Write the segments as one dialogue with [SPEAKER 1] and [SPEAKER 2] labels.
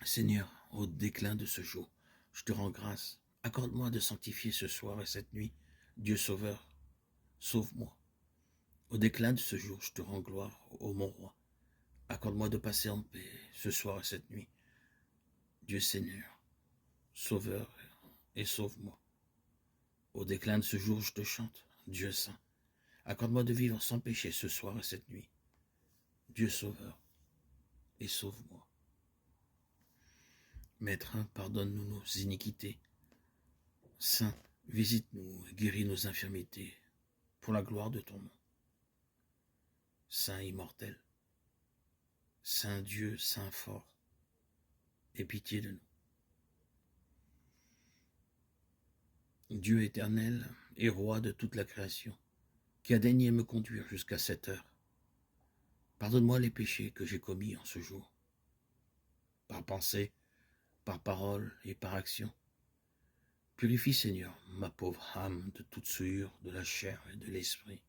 [SPEAKER 1] Seigneur, au déclin de ce jour, je te rends grâce. Accorde-moi de sanctifier ce soir et cette nuit. Dieu Sauveur, sauve-moi. Au déclin de ce jour, je te rends gloire, ô mon roi. Accorde-moi de passer en paix ce soir et cette nuit. Dieu Seigneur, Sauveur et sauve-moi. Au déclin de ce jour, je te chante, Dieu Saint. Accorde-moi de vivre sans péché ce soir et cette nuit. Dieu Sauveur et sauve-moi. Maître, pardonne-nous nos iniquités. Saint, visite-nous et guéris nos infirmités pour la gloire de ton nom. Saint immortel, Saint Dieu, Saint fort, aie pitié de nous. Dieu éternel et roi de toute la création, qui a daigné me conduire jusqu'à cette heure, pardonne-moi les péchés que j'ai commis en ce jour, par pensée, par parole et par action. Purifie, Seigneur, ma pauvre âme de toute souillure de la chair et de l'esprit.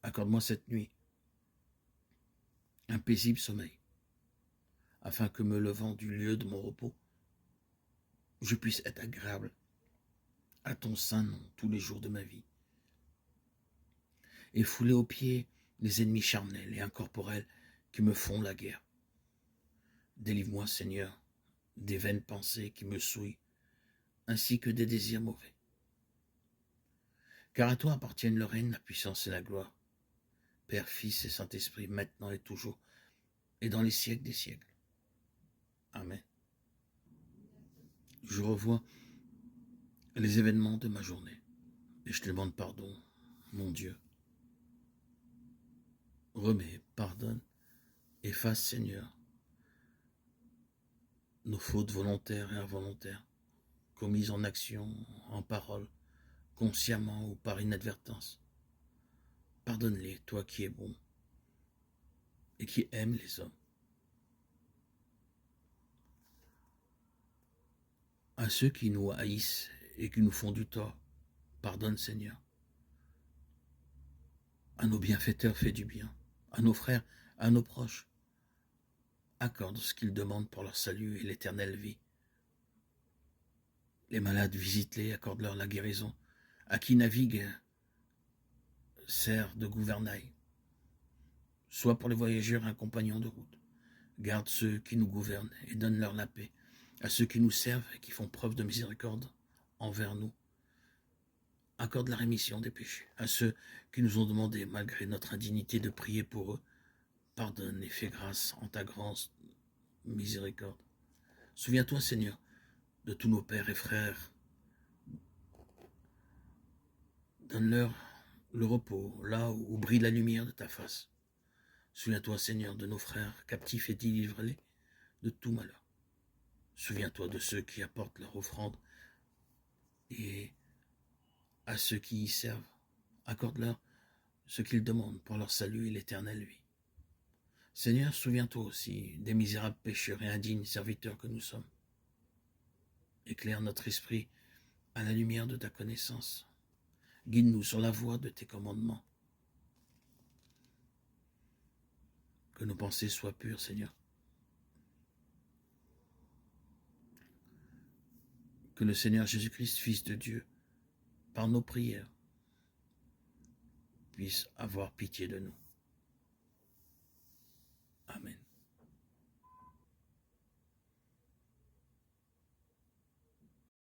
[SPEAKER 1] Accorde-moi cette nuit un paisible sommeil, afin que me levant du lieu de mon repos, je puisse être agréable à ton saint nom tous les jours de ma vie, et fouler aux pieds les ennemis charnels et incorporels qui me font la guerre. Délivre-moi, Seigneur, des vaines pensées qui me souillent, ainsi que des désirs mauvais. Car à toi appartiennent le règne, la puissance et la gloire, Père, Fils et Saint-Esprit, maintenant et toujours, et dans les siècles des siècles. Amen. Je revois les événements de ma journée, et je te demande pardon, mon Dieu. Remets, pardonne, efface, Seigneur, nos fautes volontaires et involontaires, commises en action, en parole, consciemment ou par inadvertance. Pardonne-les, toi qui es bon et qui aimes les hommes. À ceux qui nous haïssent et qui nous font du tort, pardonne, Seigneur. À nos bienfaiteurs, fais du bien. À nos frères, à nos proches, accorde ce qu'ils demandent pour leur salut et l'éternelle vie. Les malades, visite-les, accorde-leur la guérison. À qui navigue, sert de gouvernail. Sois pour les voyageurs un compagnon de route. Garde ceux qui nous gouvernent et donne-leur la paix. À ceux qui nous servent et qui font preuve de miséricorde envers nous, accorde la rémission des péchés. À ceux qui nous ont demandé, malgré notre indignité, de prier pour eux, pardonne et fais grâce en ta grande miséricorde. Souviens-toi, Seigneur, de tous nos pères et frères. Donne-leur le repos, là où brille la lumière de ta face. Souviens-toi, Seigneur, de nos frères captifs et délivre-les de tout malheur. Souviens-toi de ceux qui apportent leur offrande et à ceux qui y servent. Accorde-leur ce qu'ils demandent pour leur salut et l'éternelle vie. Seigneur, souviens-toi aussi des misérables pécheurs et indignes serviteurs que nous sommes. Éclaire notre esprit à la lumière de ta connaissance. Guide-nous sur la voie de tes commandements. Que nos pensées soient pures, Seigneur. Que le Seigneur Jésus-Christ, Fils de Dieu, par nos prières, puisse avoir pitié de nous. Amen.